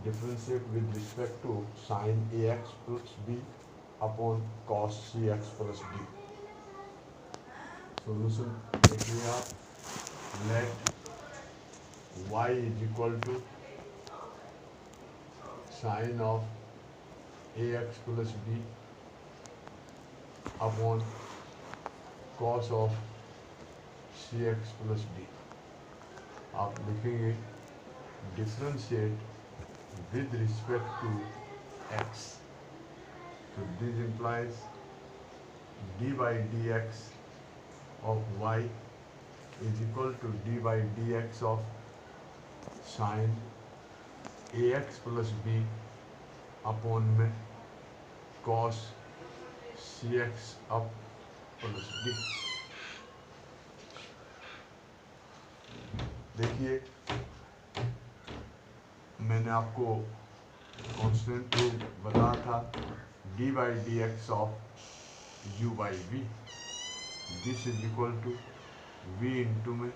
Differentiate with respect to sine a x plus b upon cos c x plus d. Solution देखिए आप, let y is equal to sine of a x plus b upon cos of c x plus d. आप लिखेंगे differentiate with respect to x, तो this implies d by dx of y is equal to d by dx of sin ax plus b upon में cos cx up plus d। देखिए मैंने आपको constant rule बताया था, d by dx of u by v, this is equal to v into में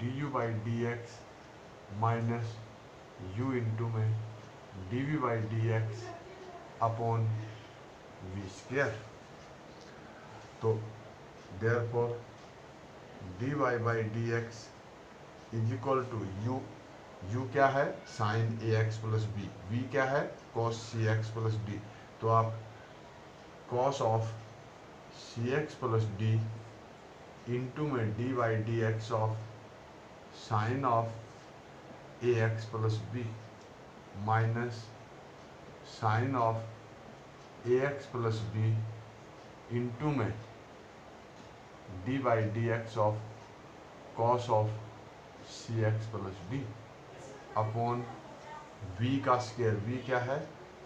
du by dx minus u into में dv by dx upon v square. तो therefore dy by dx is equal to u क्या है sine a x plus b, v क्या है cos c x plus d. तो आप cos of c x plus d into में d by d x of sine of a x plus b minus sine of a x plus b into में d by d x of cos of c x plus d upon v का square, v क्या है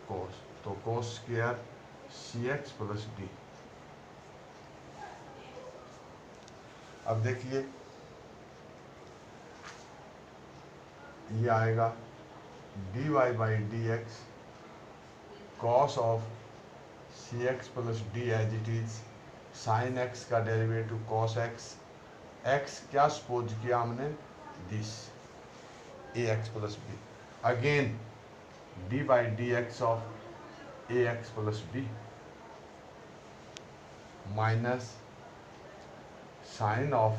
cos, तो cos square c x plus d. अब देखिए ये आएगा dy by d x cos of c x plus d as it is sine x का derivative cos x, x क्या सपोज किया हमने this a x plus B, again d by d x of a x plus b minus sine of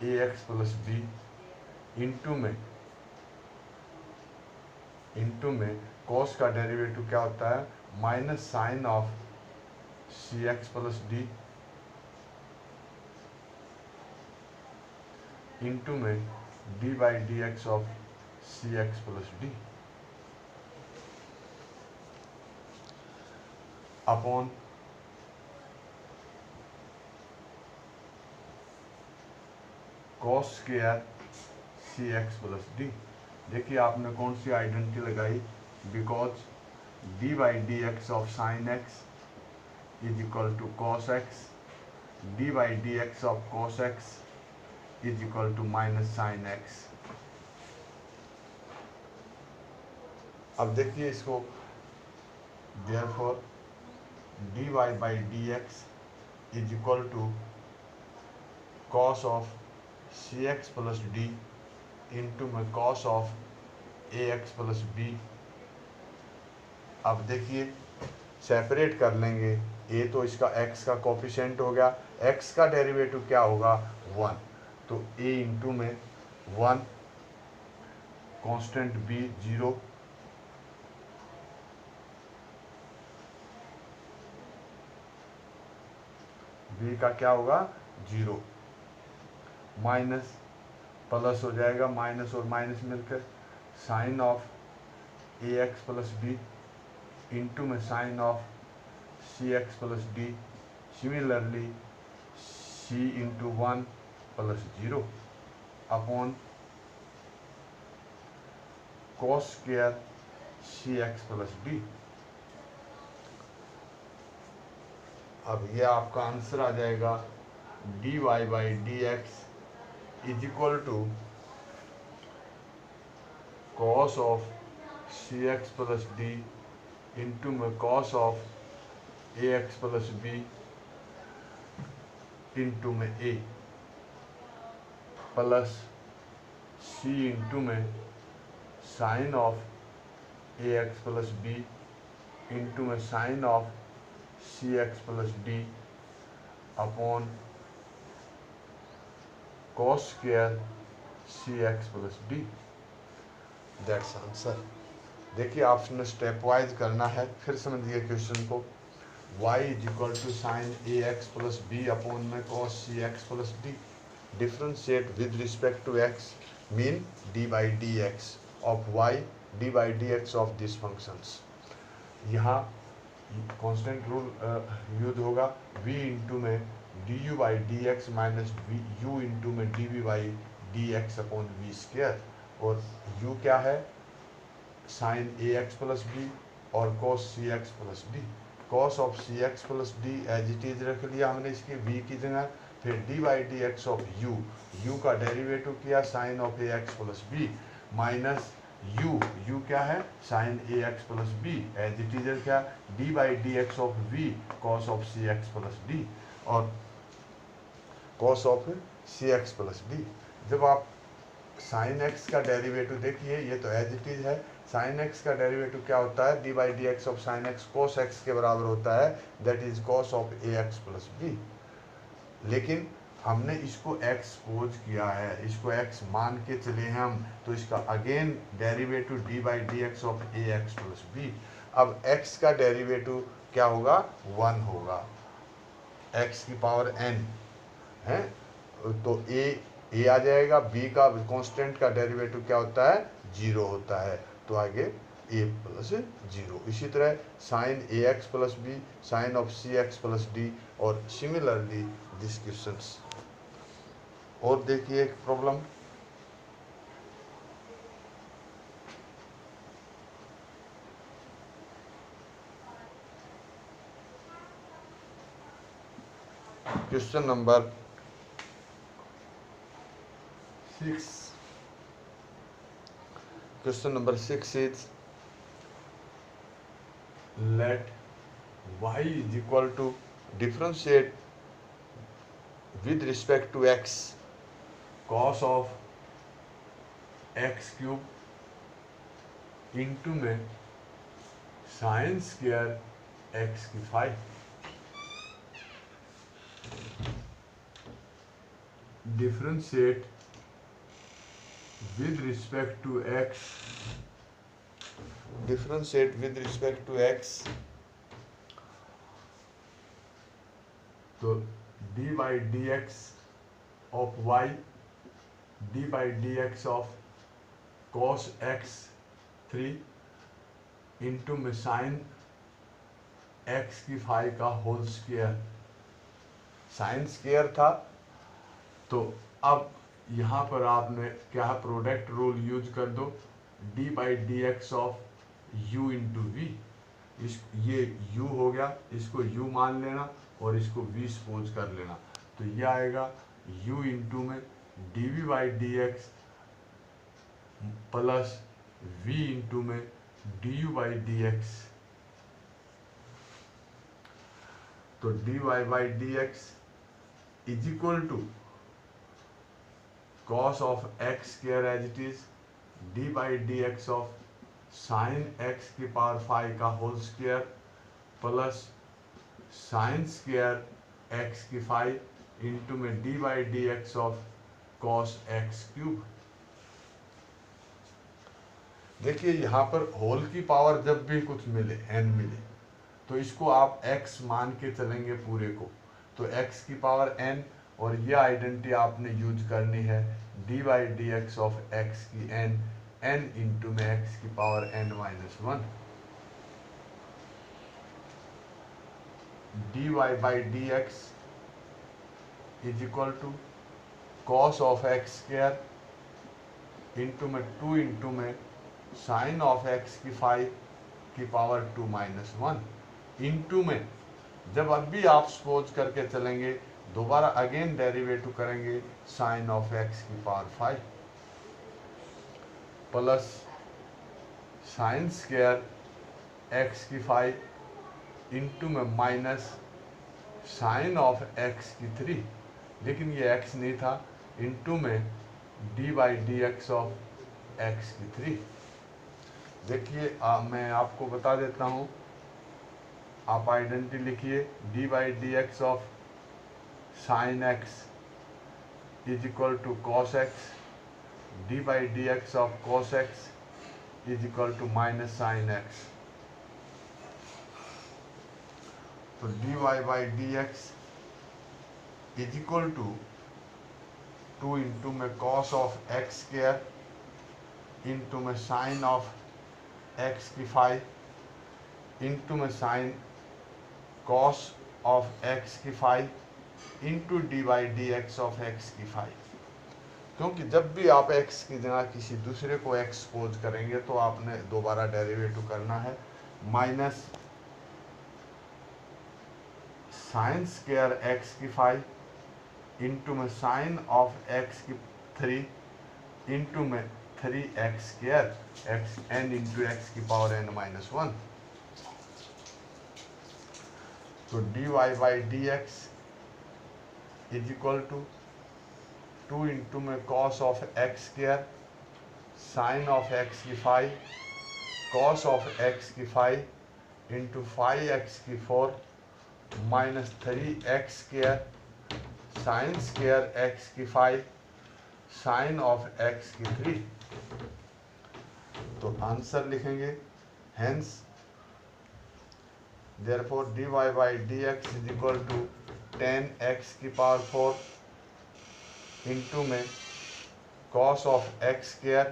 a x plus b into में cos का derivative क्या होता है minus sine of c x plus d into में d by d x of c x plus d upon cos square c x plus d. देखिए आपने कौन सी आइडेंटिटी लगाई, because d by d x of sine x is equal to cos x, d by d x of cos x is equal to minus sine x. अब देखिए इसको, therefore d y by d x is equal to cos of c x plus d into में cos of a x plus b. अब देखिए separate कर लेंगे, ए तो इसका x का कोफिशिएंट हो गया, x का डेरिवेटिव क्या होगा 1, तो a इंटू में 1 कांस्टेंट b 0 b का क्या होगा 0 माइनस प्लस हो जाएगा, माइनस और माइनस मिलकर sine of a x plus b into में sine of c x plus d, similarly c into 1 plus 0 upon cos square c x plus d. अब ये आपका आंसर आ जाएगा d y by d x is equal to cos of c x plus d into में cos of a x plus b into में a plus c into में sine of a x plus b into में sine of c x plus d upon cos square c x plus d. That's answer. देखिए आपने step wise करना है, फिर समझिए question को। y is equal to sine a x plus b upon में cos c x plus d, differentiate with respect to x mean d by d x of y d by d x of this functions. यहाँ constant rule use होगा, v into में d u by d x minus u into में d v by d x upon v square, और u क्या है sine a x plus b और cos c x plus d. Cos of c x plus d as it is रख लिया हमने इसकी v की जगह, फिर d by d x of u का डेरिवेटिव किया sine of a x plus b minus u क्या है sine a x plus b as it is क्या d by d x of v cos of c x plus d और cos of c x plus d. जब आप sine x का derivative देखिए, ये तो एज इट इज है, sine x का डेरिवेटिव क्या होता है d by d x of sine x cos x के बराबर होता है, that is cos of a x plus b. लेकिन हमने इसको x पोज किया है, इसको x मान के चले हैं हम, तो इसका again derivative d by d x of a x plus b. अब x का डेरिवेटिव क्या होगा 1 होगा, x की पावर n है, तो a आ जाएगा, b का कांस्टेंट का डेरिवेटिव क्या होता है 0 होता है, तो आगे a प्लस 0। इसी तरह sine a x plus b sine of c x plus d और सिमिलरली दिस क्वेश्चंस। और देखिए एक problem, question number 6। Question number 6 is let y is equal to differentiate with respect to x cos of x cube into में sin square x की 5। differentiate with respect to x, differentiate with respect to x, तो d by dx of y d by dx of cos x 3 into में sine x की 5 का whole square, sine square था, तो अब यहाँ पर आपने क्या है प्रोडक्ट रूल यूज कर दो, d by d x of u into v, इस ये u हो गया, इसको u मान लेना और इसको v सपोज कर लेना, तो ये आएगा u इंटू में d v by d x plus v into में d u by d x, तो d y by d x is equal to cos of x square as it is d by d x of sine x की power 5 का whole square plus sine square x की 5 into में d by d x of cos x cube. देखिए यहाँ पर whole की power जब भी कुछ मिले n मिले तो इसको आप x मान के चलेंगे पूरे को, तो x की पावर n, और यह आइडेंटिटी आपने यूज करनी है d by d x of x की n इंटू में x की power n minus 1, dy by d x is equal to cos of x square into में 2 इंटू में साइन ऑफ x की 5 की पावर 2 माइनस 1 इंटू में, जब अब भी आप सपोज करके चलेंगे दोबारा अगेन डेरिवेटिव करेंगे साइन ऑफ x की power 5 plus sine square x की 5 इंटू में माइनस साइन ऑफ x की 3, लेकिन ये x नहीं था, इंटू में d by d x of x की 3। देखिए मैं आपको बता देता हूँ, आप आइडेंटिटी लिखिए, d by d x of sine x is equal to cos x, d by d x of cos x is equal to minus sine x. तो d y by d x is equal to 2 into में cos of x square into में sine of x की five into में sine cos of x की five into d by d x of x की five. क्योंकि जब भी आप x की जगह किसी दूसरे को एक्सपोज करेंगे तो आपने दोबारा डेरिवेटिव करना है, माइनस साइन स्क्वायर एक्स की फाई इंटू में साइन ऑफ एक्स की 3 इंटू में 3x square x n into x की पावर n माइनस 1। तो d y by d x is equal to 2 into में cos of x square sine of x की 5 cos of x की 5 into 5x की 4 minus 3x square sine square x की 5 sign of x की 3। तो answer लिखेंगे, hence therefore d y by d x is equal to 10x की power 4 into में cos of x square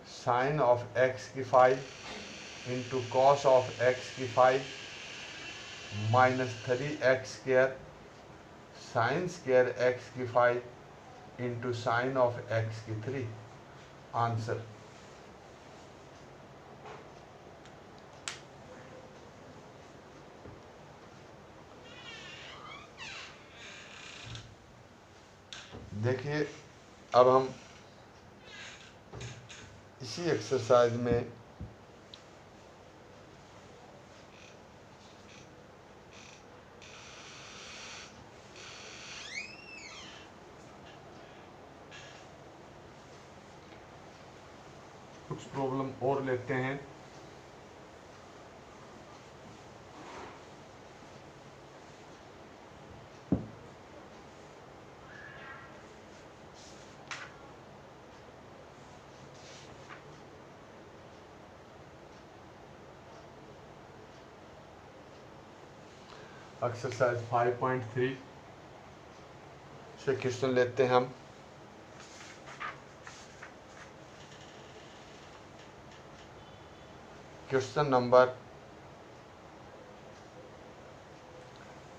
sine of x की 5 into cos of x की 5 minus 3x square sine square x की 5 into sine of x की 3। Answer देखिए, अब हम इसी एक्सरसाइज में कुछ प्रॉब्लम और लेते हैं। एक्सरसाइज 5.3 से क्वेश्चन लेते हैं हम। क्वेश्चन नंबर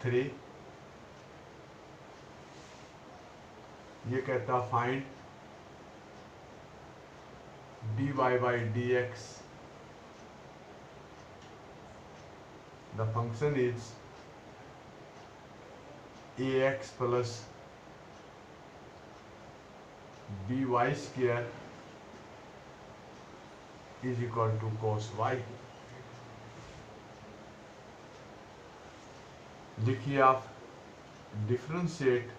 3 ये कहता find d y by d x, the function is ax plus by square is equal to cos y। लिखिए आप, differentiate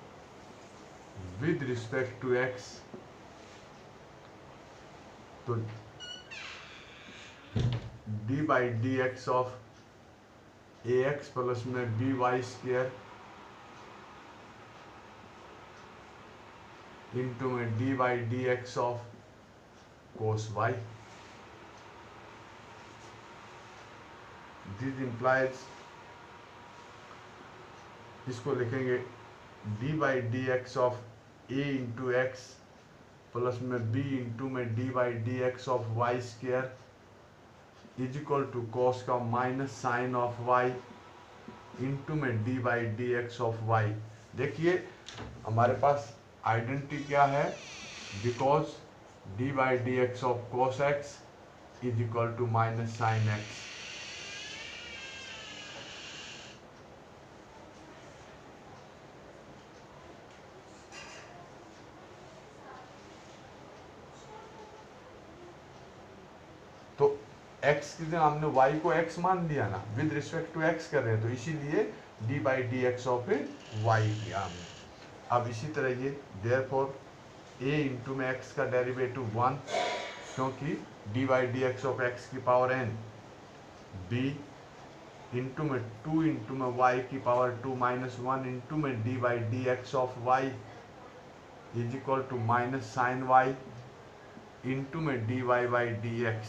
with respect to x। तो d by d x of ax plus में by square into में d by d x of cos y. This implies, इसको लिखेंगे d by d x of a into x plus में b into में d by d x of y square is equal to cos का minus sine of y into में d by d x of y. देखिए हमारे पास identity क्या है, because d by d x of cos x is equal to minus sine x. तो x की जगह हमने y को x मान दिया ना, विद रिस्पेक्ट टू x कर रहे हैं, तो इसीलिए d by d x of y किया हमने। अब इसी तरह ये देयरफॉर a इंटू में x का डेरिवेटिव 1 क्योंकि d by d x of x की पावर एन, बी इंटू में 2 इंटू में वाई की पावर 2 माइनस 1 इंटू में d by d x of y is equal to minus sine y into में d y by d x.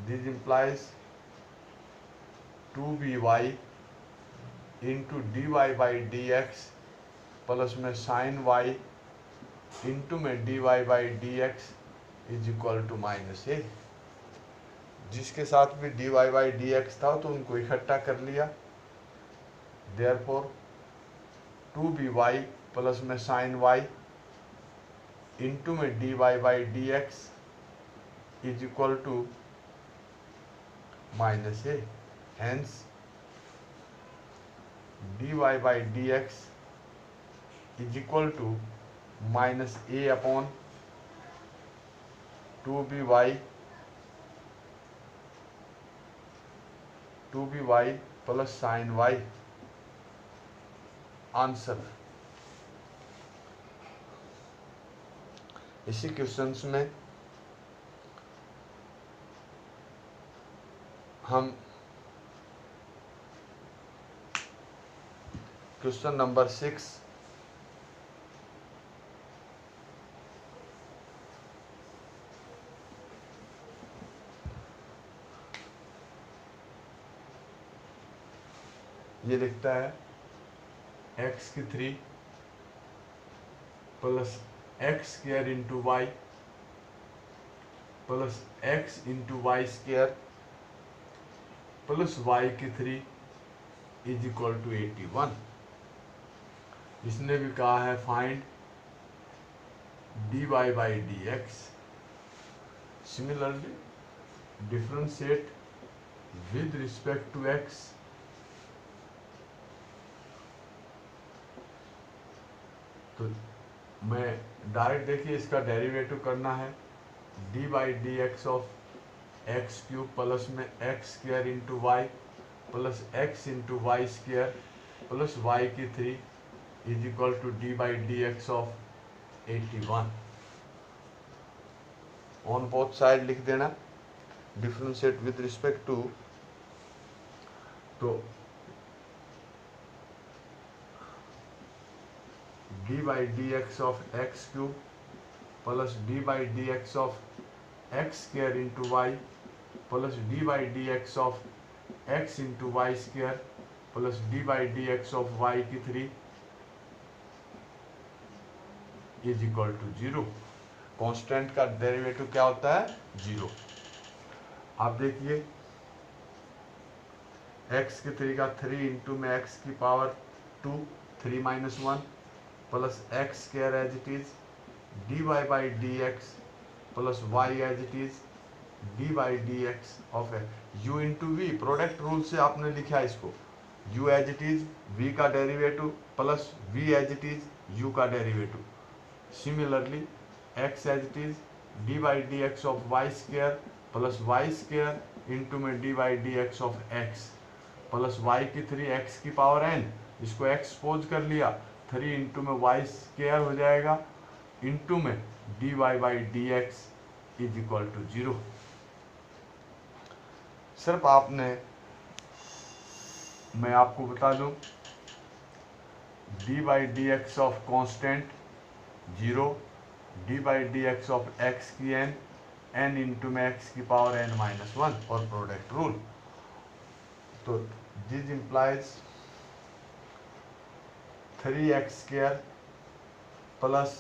This implies 2by into d y by d x plus में sine y into में d y by d x is equal to minus a. जिसके साथ भी d y by d x था तो उनको इकट्ठा कर लिया. देयरफॉर 2by प्लस में साइन वाई इंटू में d y by d x is equal to minus a. Hence d y by d x is equal to minus a upon 2by plus sine Y. Answer. इसी questions में हम question number 6 ये लिखता है x की 3 plus x square into y plus x into y square plus y की 3 is equal to 81. इसने भी कहा है find d y by d x. Similarly differentiate with respect to x. तो मैं डायरेक्ट देखिए इसका डेरिवेटिव करना है. D by d x of x cube plus में x square into y plus x into y square plus y की 3 is equal to d by d x of 81. On both side लिख देना. Differentiate with respect to, तो d by d x of x cube plus d by d x of x square into y plus d by d x of x into y square plus d by d x of y की 3 is equal to 0. Constant का derivative क्या होता है? 0. आप देखिए x की 3 का 3 into में x की power 2 3 minus 1 plus x square as it is d y by d x plus y as it is d by d x of u into v. Product rule से आपने लिखा है इसको. u as it is v का derivative plus v as it is u का derivative. Similarly x as it is d by d x of y square plus y square into में d by d x of x plus y की 3 x की power n. इसको expose कर लिया. 3 into में Y square हो जाएगा into में d y by d x is equal to 0. सिर्फ आपने, मैं आपको बता दूं, d by d x of constant 0, d by d x of x की n इंटू में एक्स की पावर n माइनस 1 और प्रोडक्ट रूल. तो this implies 3x square plus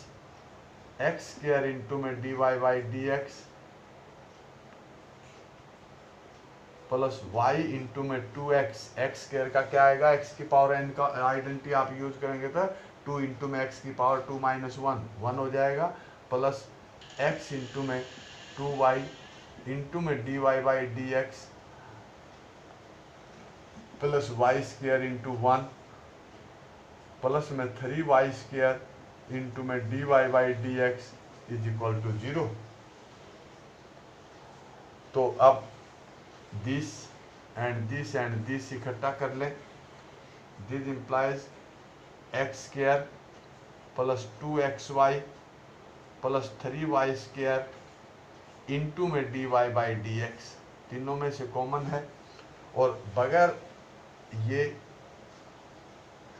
x square into में d y by d x plus y into में 2x. X square का क्या आएगा? x की पावर n का आइडेंटिटी आप यूज करेंगे तो 2 इंटू में x की पावर 2 माइनस 1 हो जाएगा प्लस x इंटू में 2y इंटू में d y by d x plus y square into 1 plus में 3y स्क्वायर इंटू में d y by d x is equal to 0. तो अब दिस एंड दिस इकट्ठा कर लें. This implies x square plus 2xy plus 3y² into में dy/dx, तीनों में से कॉमन है, और बगैर ये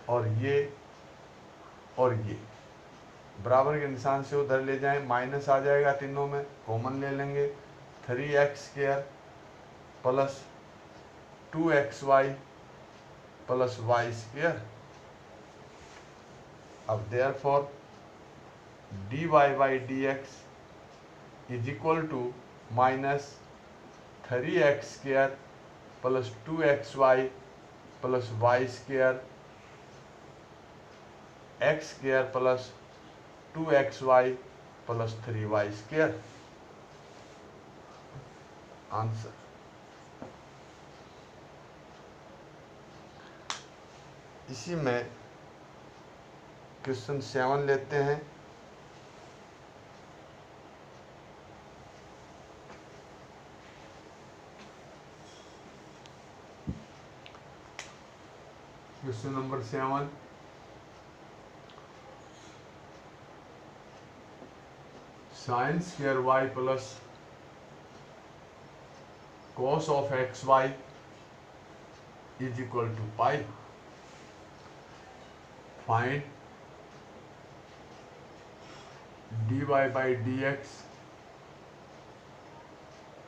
और ये और ये बराबर के निशान से उधर ले जाएं, माइनस आ जाएगा, तीनों में कॉमन ले लेंगे, 3x² plus 2xy plus y²। अब therefore dy/dx is equal to minus 3x² plus 2xy plus y² x² plus 2xy plus 3y²। Answer. इसी में क्वेश्चन 7 लेते हैं। Question number 7, sin² y plus cos of xy is equal to pi. Find dy/dx,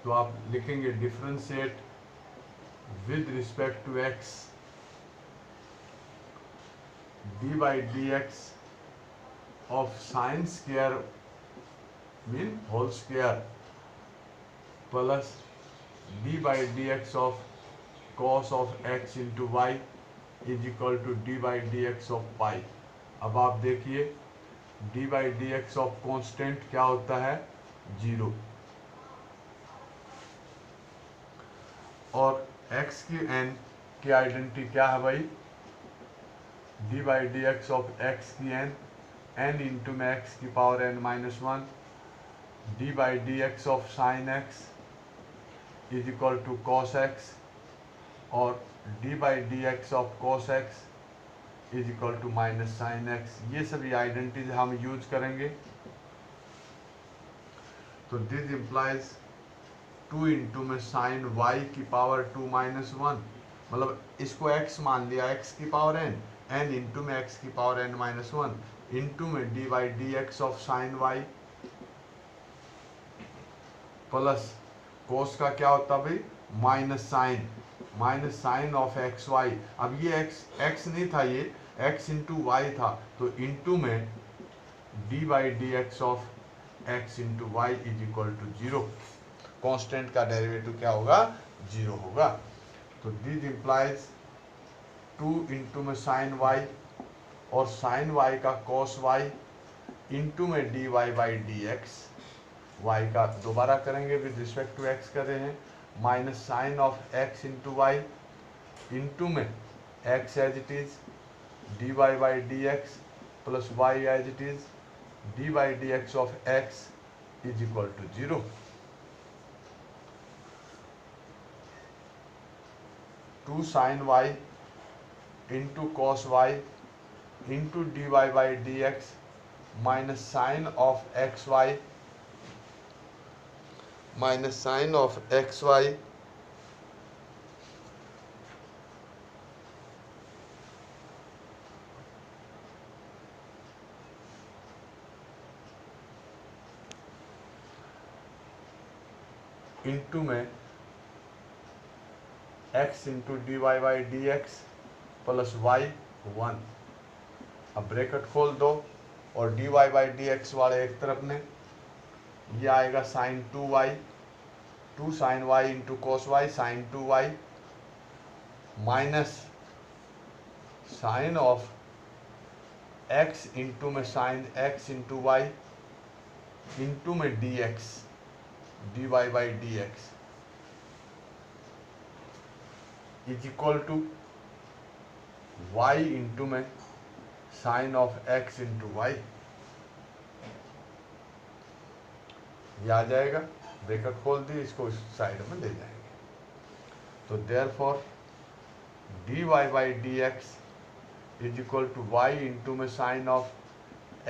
तो आप लिखेंगे differentiate with respect to x, dy/dx of sin² mean whole square plus dy/dx of cos of x into y is equal to dy/dx of पाई। अब आप देखिए dy/dx of constant क्या होता है, 0, और x की n की आइडेंटिटी क्या है भाई, dy/dx ऑफ x की n इंटू में x की power n-1, dy/dx of sin x is equal to cos x, और dy/dx of cos x is equal to minus sine x। ये सभी आइडेंटिटीज हम यूज करेंगे। तो दिस इम्प्लाइज 2 इंटू में साइन y की पावर 2-1, मतलब इसको x मान लिया, x की पावर n इंटू में x की पावर n-1 इंटू में dy/dx of sine y plus cos का क्या होता भाई, माइनस साइन ऑफ xy। अब ये x नहीं था, ये x इंटू वाई था, तो इंटू में dy/dx of x into y is equal to 0। Constant का डेरिवेटिव क्या होगा, 0 होगा। तो दिस इंप्लाइज 2 इंटू में साइन y और साइन y का cos y इंटू में dy/dx, y का दोबारा करेंगे विद रिस्पेक्ट टू x कर रहे हैं, minus sine of x into y into में x as it is dy/dx plus y as it is dy/dx of x is equal to 0। 2 sin y into cos y into dy/dx minus sine of xy minus sine of xy into में x into dy/dx plus y 1। अब bracket खोल दो और dy/dx वाले एक तरफ ने, ये आएगा sine 2y, 2 sine y into cos y sine 2y minus sine of x into में sine x into y into में dx dy/dx is equal to y into में sine of x into y. ये आ जाएगा, bracket खोल दी, इसको इस side में ले जाएंगे। तो therefore dy/dx is equal to y into में sine of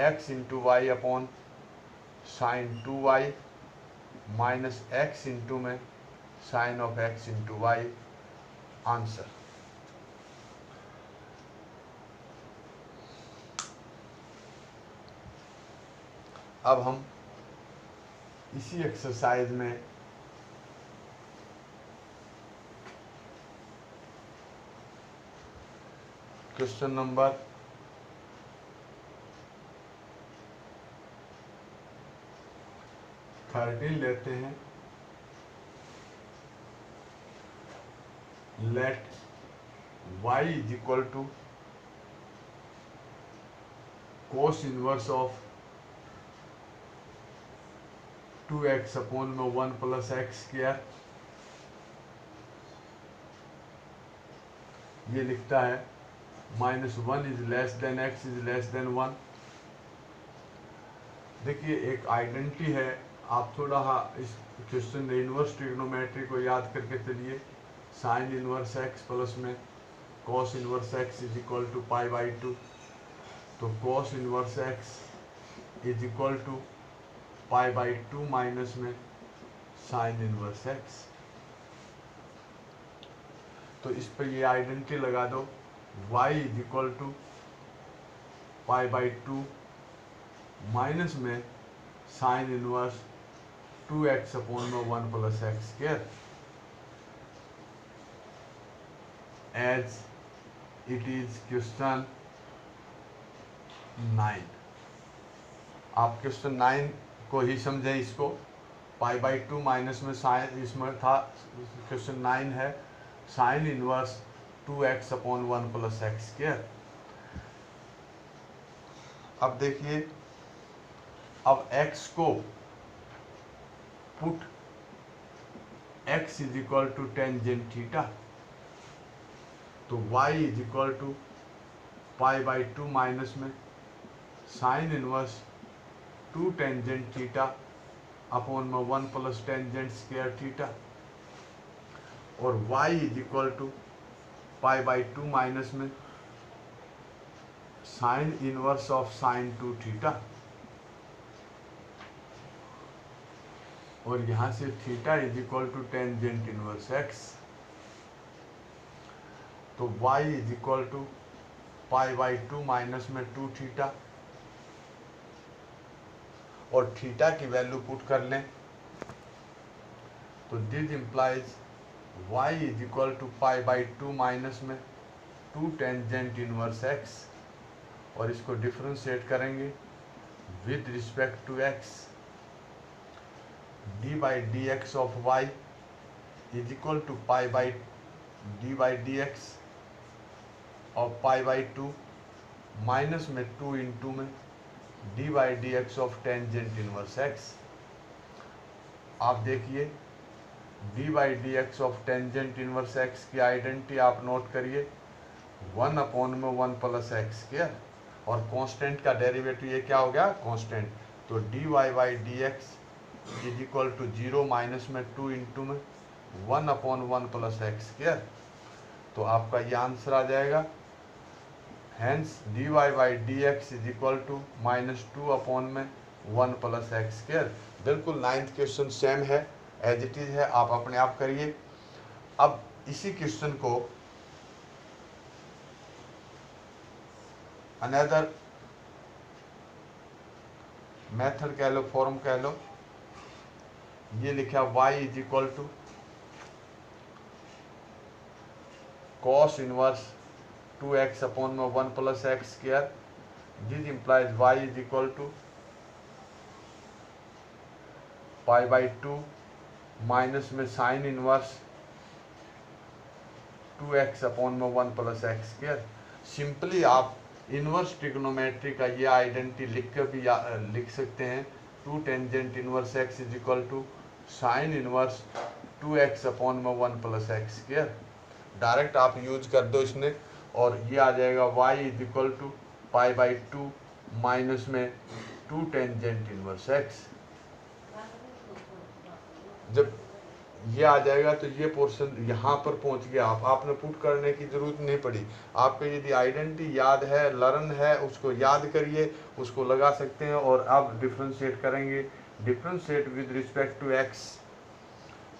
x into y upon sine 2y minus x into में sine of x into y. Answer. अब हम इसी एक्सरसाइज में क्वेश्चन नंबर 13 लेते हैं। Let y is equal to cos inverse of 2x upon में 1 plus x square. ये लिखता है -1 is less than x is less than 1। देखिए एक आइडेंटिटी है, आप थोड़ा इस क्वेश्चन इनवर्स ट्रिग्नोमेट्री को याद करके चलिए। साइन इनवर्स x प्लस में cos inverse x is equal to π/2। तो cos inverse x is equal to π/2 minus में साइन इनवर्स x। तो इस पर ये आइडेंटिटी लगा दो, y is equal to π/2 minus में साइन इनवर्स 2x अपॉन में 1 plus x square as it is question 9। आप क्वेश्चन 9 को ही समझें। इसको π/2 माइनस में साइन, इसमें था क्वेश्चन 9 है sine inverse 2x upon 1 plus x square. अब देखिए, अब x को put x is equal to tangent theta, तो y is equal to π/2 minus में sine inverse 2 tangent theta upon में 1 प्लस टेंजेंट स्क्वायर थीटा, और y is equal to π/2 minus में sine inverse of sine 2 theta, और यहाँ से theta is equal to tangent inverse x। तो y is equal to π/2 minus में 2 theta, और theta की वैल्यू पुट कर लें तो this implies y is equal to π/2 minus में 2 टेंजेंट इनवर्स x, और इसको डिफ्रेंशिएट करेंगे with respect to x। d/dx of y is equal to d/dx of π/2 minus में 2 इंटू में d/dx of tangent inverse x। आप देखिए d/dx of tangent inverse x की identity आप नोट करिए 1 अपॉन में 1 प्लस एक्स स्क्वायर, और कांस्टेंट का डेरिवेटिव ये क्या हो गया, कांस्टेंट। तो dy/dx is equal to 0 minus में 2 इंटू में 1 अपॉन 1 प्लस एक्स स्क्वायर। तो आपका ये आंसर आ जाएगा। Hence dy/dx is equal to -2 upon में 1 प्लस एक्स स्क्वायर। बिल्कुल 9th क्वेश्चन सेम है, एज इट इज है, आप अपने आप करिए। अब इसी क्वेश्चन को अनदर मेथड कह लो, फॉर्म कह लो। ये लिखा y is equal to cos inverse 2x upon में 1 plus x square. This implies y is equal to π/2 minus में साइन इनवर्स 2x अपॉन में 1 प्लस एक्स स्क्वायर। सिंपली आप इनवर्स ट्रिग्नोमेट्री का ये आइडेंटिटी लिख कर भी लिख सकते हैं। 2 tangent inverse x is equal to sine inverse 2x upon में 1 प्लस एक्स स्क्वायर। डायरेक्ट आप यूज कर दो इसमें, और ये आ जाएगा y is equal to π/2 minus में 2 टेंजेंट इनवर्स x। जब ये आ जाएगा, तो ये पोर्शन यहाँ पर पहुँच गया। आपने पुट करने की जरूरत नहीं पड़ी। आपको यदि आइडेंटिटी याद है, लर्न है, उसको याद करिए, उसको लगा सकते हैं। और अब डिफ्रेंशिएट करेंगे, differentiate with respect to x.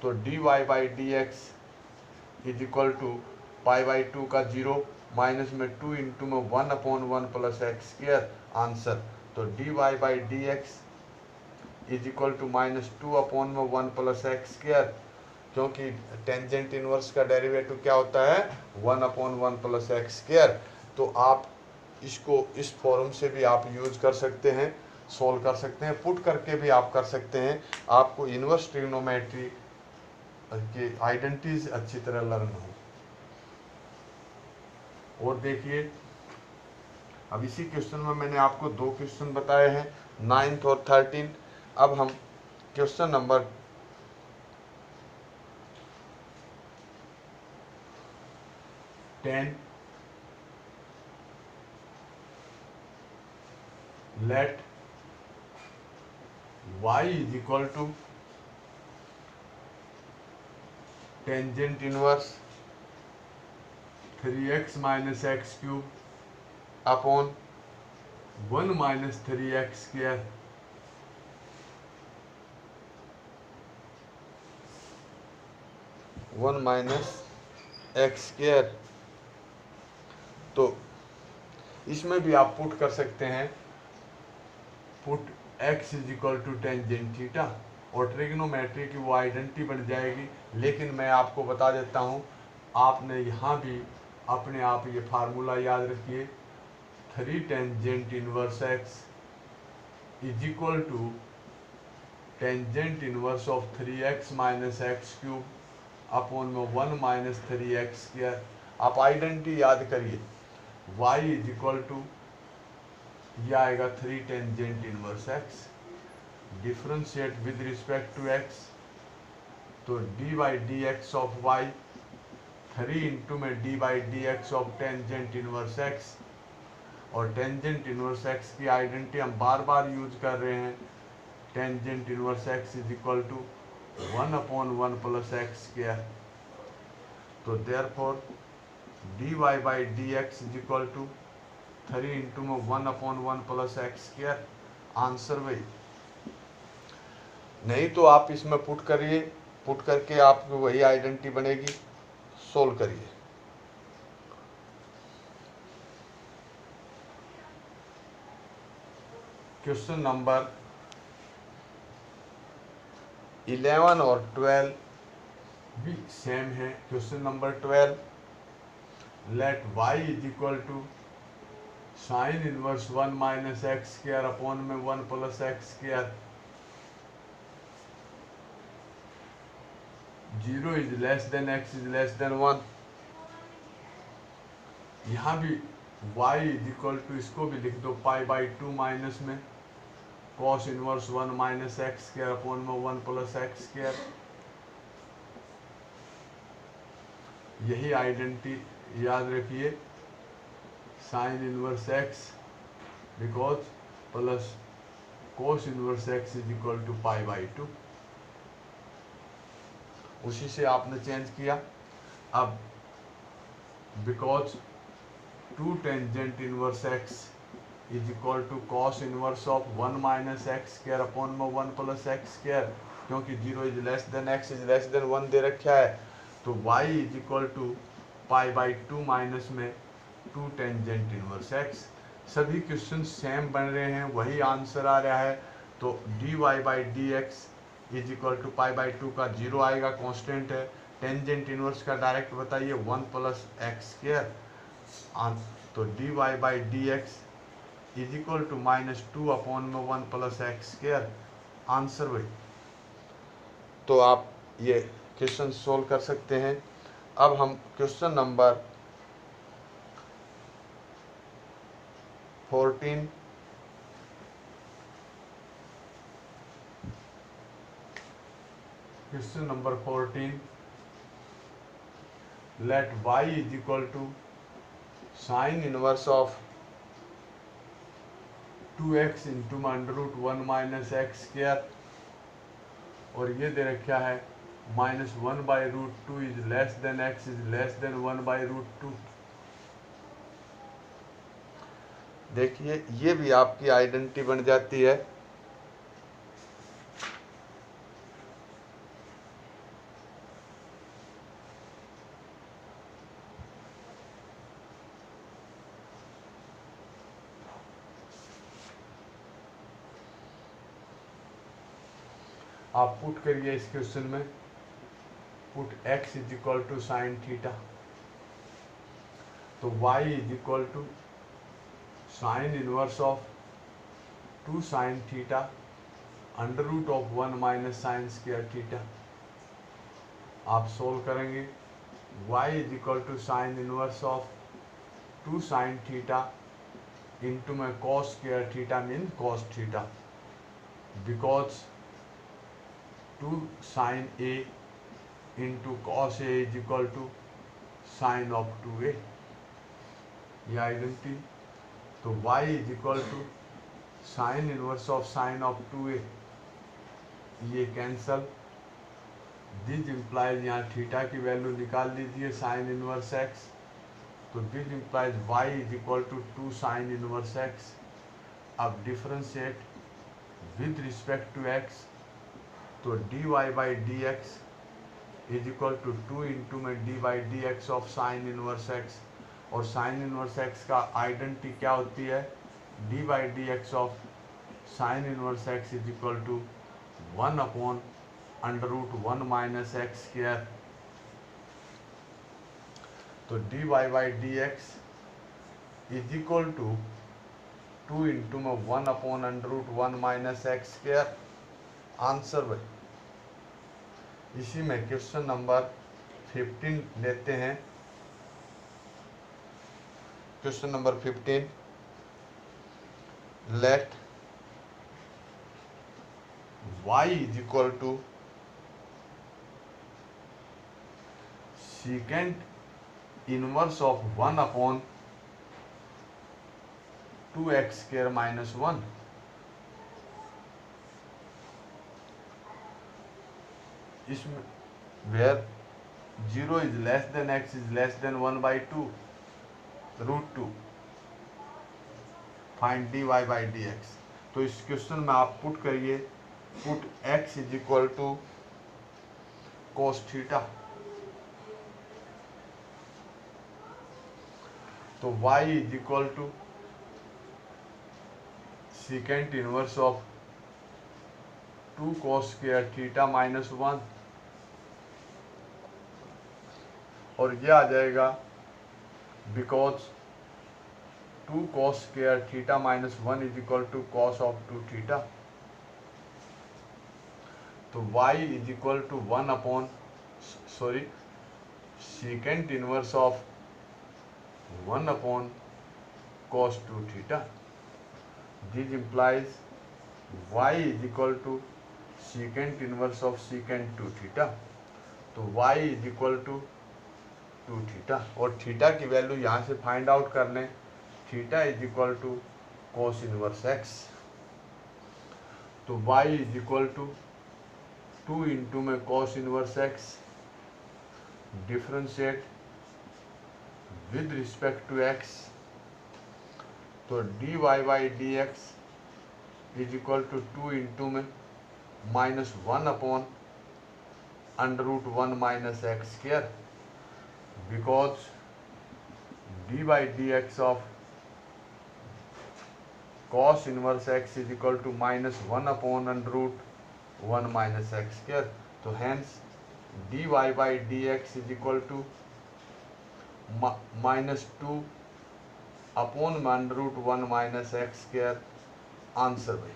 तो d y by d x is equal to pi by 2 का 0 माइनस में 2 इंटू में 1/1 प्लस एक्स स्क्वायर आंसर। तो d y by d x is equal to -2/1 plus x square, क्योंकि tangent inverse का derivative क्या होता है 1/1 प्लस एक्स स्क्वायर। तो आप इसको इस फॉर्म से भी आप यूज कर सकते हैं, सोल्व कर सकते हैं, पुट करके भी आप कर सकते हैं। आपको इनवर्स ट्रिग्नोमेट्री की आइडेंटिटीज अच्छी तरह लर्न हो। और देखिए, अब इसी क्वेश्चन में मैंने आपको 2 क्वेश्चन बताए हैं, 9th और 13। अब हम question number 10, let y is equal to tangent inverse 3x minus x cube upon 1 minus 3x square -x square. तो इसमें भी आप पुट कर सकते हैं, put x is equal to tangent theta, और ट्रिग्नोमेट्री की वो आइडेंटिटी बन जाएगी। लेकिन मैं आपको बता देता हूँ, आपने यहाँ भी अपने आप ये फार्मूला याद रखिए, 3 tangent inverse x is equal to tangent inverse of 3x minus x cube upon में 1 माइनस 3x स्क्वायर। आप आइडेंटिटी याद करिए, y इज इक्वल टू ये आएगा 3 tangent inverse x, differentiate with respect to x। तो d by d x of y 3 into में d by d x of tangent inverse x। और tangent inverse x की identity हम बार बार use कर रहे हैं, tangent inverse x is equal to 1/1 plus x square. तो therefore d y by d x is equal to 3 into में 1/1 प्लस एक्स स्क्वायर आंसर वही। नहीं तो आप इसमें पुट करिए, पुट करके आपको वही आइडेंटिटी बनेगी। सोल्व करिए। क्वेश्चन नंबर 11 और 12 भी सेम है। Question number 12, let y is equal to sine inverse 1 minus x square upon में 1 plus x square 0 is less than x is less than 1। यहाँ भी y इज इक्वल टू, इसको भी लिख दो पाई बाई 2 माइनस में cos inverse 1 minus x square upon में 1 plus x square. यही आइडेंटिटी याद रखिए, sine inverse x because plus cos inverse x is equal to pi by 2। उसी से आपने चेंज किया। अब because 2 tangent inverse x is equal to cos inverse of 1 minus x square upon में 1 plus x square, क्योंकि 0 is less than x is less than 1 दे रखा है। तो y is equal to pi by 2 minus में 2 tangent inverse x। सभी question same बन रहे हैं, वही आंसर आ रहा है। तो d y by d x is equal to pi by 2 का 0 आएगा, कांस्टेंट है। टेंजेंट इनवर्स का डायरेक्ट बताइए 1 प्लस एक्स स्क्वायर। तो d y by d x is equal to -2 upon में 1 प्लस एक्स स्क्वायर आंसर वही। तो आप ये क्वेश्चन सोल्व कर सकते हैं। अब हम question number 14 question number 14, let y is equal to sine inverse of 2x into under root 1 minus x square, और ये दे रखा है minus 1 by root 2 is less than x is less than 1 by root 2। देखिए ये भी आपकी identity बन जाती है। आप पुट करिए इस क्वेश्चन में, put x is equal to sine theta, तो y is equal to sine inverse of 2 sine theta under root of 1 minus sine square theta. आप सोल्व करेंगे, y is equal to sine inverse of 2 sine theta into में cos square theta mean cos theta, because 2 sin A into cos A is equal to sine of 2A, ये identity. तो y is equal to sine inverse of sine of 2A, ये cancel, this implies यहाँ theta की value निकाल लीजिए sine inverse x, तो this implies y is equal to 2 sine inverse x। अब differentiate with respect to x, तो dy by d x is equal to 2 into में d by d x of sine inverse x, और sine inverse x का identity क्या होती है, d by d x of sine inverse x is equal to 1 upon under root 1 minus x square. तो d y by d x is equal to 2 into में 1 upon under root 1 minus x square, answer भाई। इसी में question number 15 लेते हैं। Question number 15, let y is equal to second inverse of 1 upon 2x square minus 1। इसमें where 0 is less than x is less than 1 by 2 root 2, find dy by d x. तो इस question में आप put करिए, put x is equal to cos theta, तो y is equal to second inverse of 2 cos square theta minus 1, और यह आ जाएगा because 2 cos square theta minus 1 is equal to cos of 2 theta. तो y is equal to 1 upon second inverse of 1 upon cos 2 theta. This implies y is equal to second inverse of secant 2 theta, तो y is equal to 2 theta, और theta की value यहाँ से find out कर लें, theta is equal to cos inverse x। तो y is equal to 2 into में cos inverse x, differentiate with respect to x, तो dy by d x is equal to 2 into में minus 1 upon under root 1 minus x square, because d by d x of cos inverse x is equal to minus 1 upon under root 1 minus x square. तो hence d y by d x is equal to minus 2 upon under root 1 minus x square, answer भाई।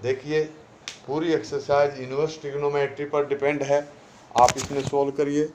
देखिए पूरी exercise inverse trigonometry पर depend है, आप इसमें solve करिए।